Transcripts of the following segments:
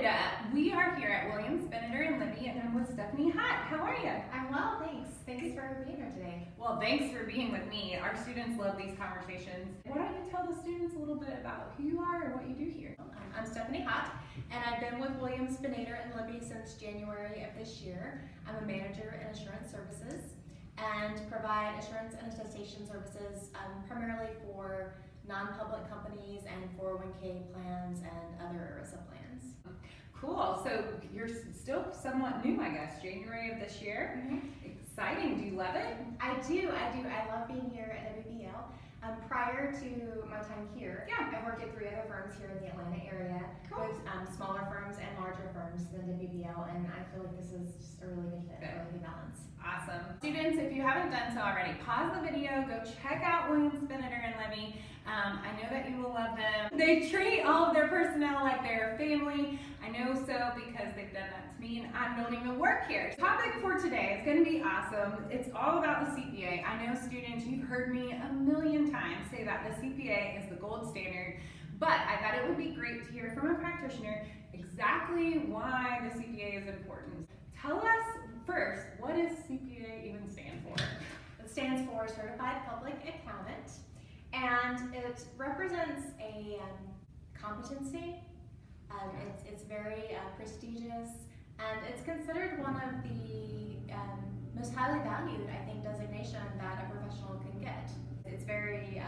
started. We are here at Williams, Beneder, and Libby, and I'm with Stephanie Hutt. How are you? I'm well, thanks. Thanks for being here today. Well, thanks for being with me. Our students love these conversations. Why don't you tell the students a little bit about who you are and what you do here? I'm Stephanie Hutt, and I've been with Williams, Beneder, and Libby since January of this year. I'm a manager in assurance services and provide assurance and attestation services primarily for non-public companies and 401k plans and other ERISA plans. Cool. So you're still somewhat new, I guess, January of this year. Mm-hmm. Exciting. Do you love it? I do. I love being here at WBL. Prior to my time here, I worked at 3 other firms here in the Atlanta area, Cool. with smaller firms and larger firms than WBL, and I feel like this is just a really good fit, a really good balance. Awesome. Students, if you haven't done so already, pause the video, go check out Williams, Beneder, and Libby. I know that you will love them. They treat all of their personnel like they're family. I know so because they've done that to me, and I don't even work here. The topic for today is going to be awesome. It's all about the CPA. I know students, you've heard me a million times say that the CPA is the gold standard, but I thought it would be great to hear from a practitioner exactly why the CPA is important. Tell us first, what does CPA even stand for? It stands for Certified Public Accountant, and it represents a competency. It's very prestigious, and it's considered one of the most highly valued, I think, designation that a professional can get. It's very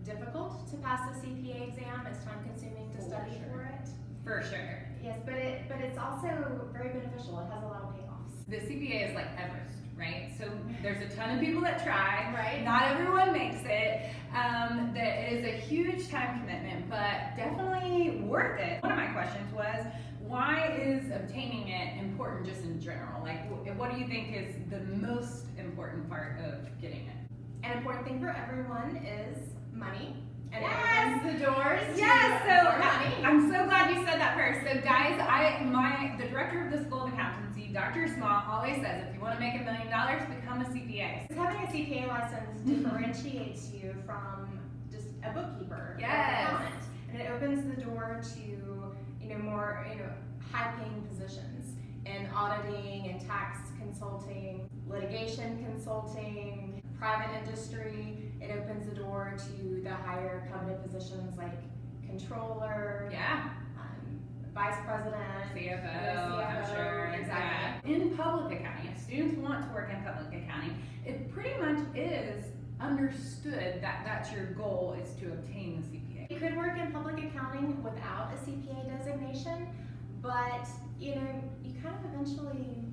difficult to pass the CPA exam. It's time-consuming to study for it. For sure. Yes, but it's also very beneficial. It has a lot of payoffs. The CPA is like Everest, right? So there's a ton of people that try. Right. Not everyone makes it. That is a huge time commitment, but definitely worth it. One of my questions was, why is obtaining it important just in general? Like, what do you think is the most important part of getting it? An important thing for everyone is money. And Yes! it opens the doors Yes, to so more money. I'm so glad you said that first. So guys, the director of the School of Accountancy, Dr. Small, always says if you want to make $1 million, become a CPA. Having a CPA license differentiates you from just a bookkeeper. Or Yes. accountant. And it opens the door to more high-paying positions in auditing and tax consulting, litigation consulting, private industry. It opens the door to the higher coveted positions like controller, vice president, CFO, I'm sure. exactly. Yeah. In public accounting, if students want to work in public accounting, it pretty much is understood that that's your goal, is to obtain the CPA. You could work in public accounting without a CPA designation, but you kind of eventually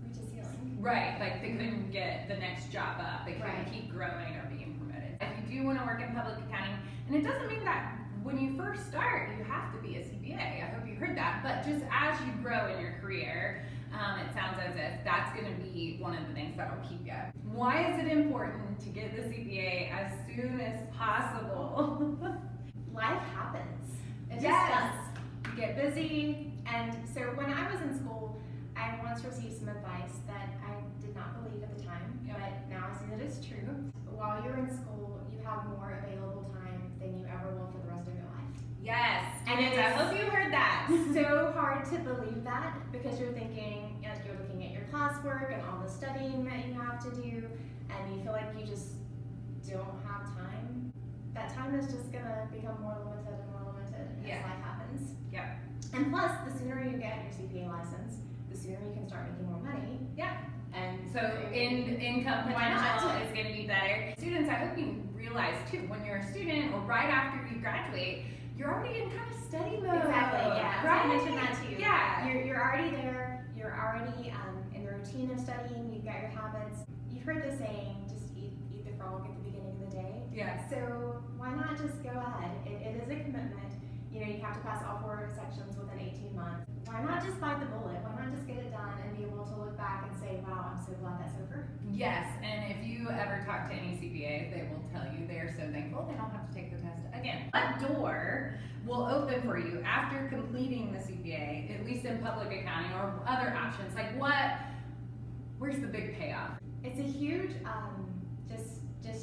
reach a ceiling. Right, like they couldn't get the next job up, they couldn't Right. keep growing or being promoted. If you do want to work in public accounting, and it doesn't mean that when you first start you have to be a CPA, I hope you heard that, but just as you grow in your career, it sounds as if that's going to be one of the things that will keep you. Why is it important to get the CPA as soon as possible? Life happens. It just Yes. does. You get busy, and so when I was in school, I once received some advice that I did not believe at the time, but now I see that it's true. While you're in school, you have more available time than you ever will for the rest of your life. Yes, And and I hope you heard that. So hard to believe that because you're thinking, you're looking at your classwork and all the studying that you have to do, and you feel like you just don't have time. That time is just gonna become more limited and more limited as life happens. Yep. And plus, the sooner you get your CPA license, the sooner you can start making more money. Yeah. And So income Why not? potential is going to be better. Students, I hope you realize too, when you're a student or right after you graduate, you're already in kind of study mode. Exactly, yeah. Right? I mentioned that to you. Yeah. You're already there. You're already in the routine of studying. You've got your habits. You've heard the saying, just eat the frog at the beginning of the day. Yes. So why not just go ahead? It is a commitment. You have to pass all 4 sections within 18 months. Why not just bite the bullet? Why not just get it done and be able to look back and say, wow, I'm so glad that's over? Yes, and if you ever talk to any CPA, they will tell you they are so thankful they don't have to take the test again. What door will open for you after completing the CPA, at least in public accounting or other options? Like where's the big payoff? It's a huge,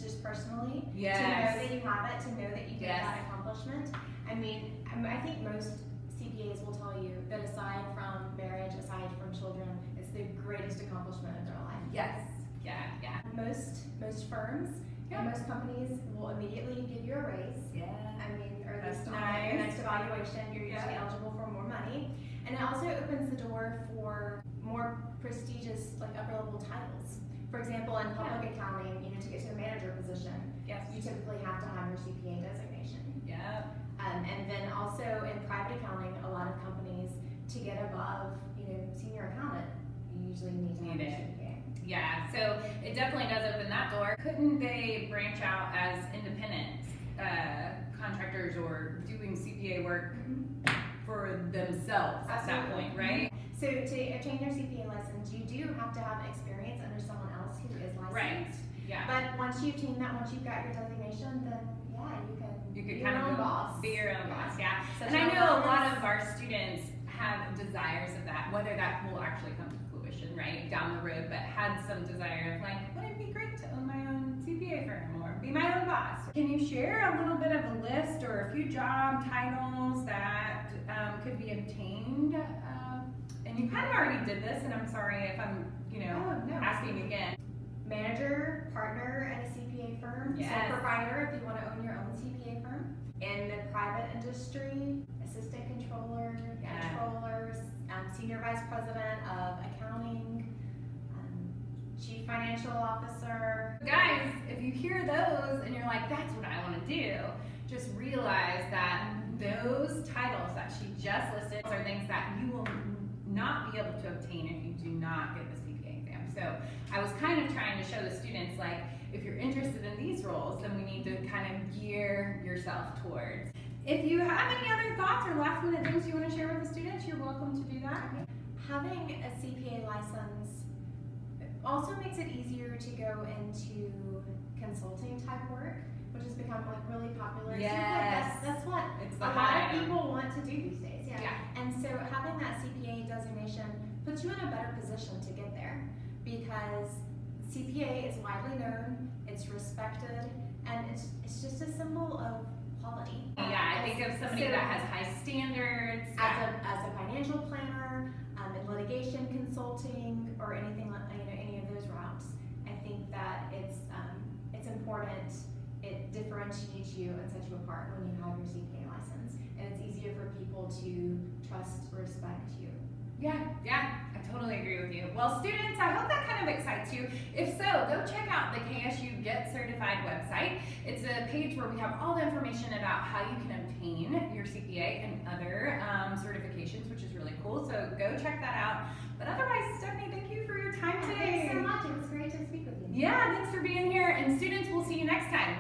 just personally, Yes. to know that you have it, to know that you get Yes. that accomplishment. I mean, I think most CPAs will tell you that aside from marriage, aside from children, it's the greatest accomplishment of their life. Yes. Yeah. Most firms and most companies will immediately give you a raise. Yeah. I mean, or at That's least on nice. the next evaluation, you're usually eligible for more money. And it also opens the door for more prestigious, like upper level titles. For example, in public accounting, to get to a manager position, Yes. you typically have to have your CPA designation. Yeah. And then also in private accounting, a lot of companies, to get above, senior accountant, you usually need to have your CPA. Yeah, so it definitely does open that door. Couldn't they branch out as independent contractors or doing CPA work for themselves at that point, right? So to obtain your CPA license, you do have to have experience under someone else who is licensed. Right. Yeah. But once you obtain that, once you've got your designation, then You be could your kind own of boss. be your own boss, yeah. Such And I a know a bonus. lot of our students have desires of that, whether that will actually come to fruition, right, down the road, but had some desire of like, wouldn't it be great to own my own CPA firm or be my own boss? Can you share a little bit of a list or a few job titles that could be obtained? And you kind of already did this, and I'm sorry if I'm, no. asking again. Manager, partner at a CPA firm, Yes. sole proprietor if you want to own your own CPA firm. In the private industry, assistant controller, controllers, senior vice president of accounting, chief financial officer. Guys, if you hear those and you're like, that's what I want to do, just realize that those titles that she just listed are things that you will not be able to obtain if you do not get the CPA exam. So I was kind of trying to show the students, like, if you're interested in these roles, then we need to kind of gear yourself towards. If you have any other thoughts or last minute things you want to share with the students, you're welcome to do that. Having a CPA license also makes it easier to go into consulting type work, which has become really popular. It seems Yes. that's what It's a the lot high of item. people want to do these days. Yeah. And so having that CPA designation puts you in a better position to get there, because CPA is widely known, it's respected, and it's just a symbol of quality. Yeah, I think of somebody So- that has high standards. As a financial planner, in litigation consulting, or anything like any of those routes, I think that it's important. It differentiates you and sets you apart when you have your CPA license, and it's easier for people to trust, respect you. Yeah, I totally agree with you. Well, students, I hope that kind of excites you. If so, go check out the KSU Get Certified website. It's a page where we have all the information about how you can obtain your CPA and other certifications, which is really cool. So go check that out. But otherwise, Stephanie, thank you for your time today. Thanks so much. It was great to speak with you. Yeah, thanks for being here. And students, we'll see you next time.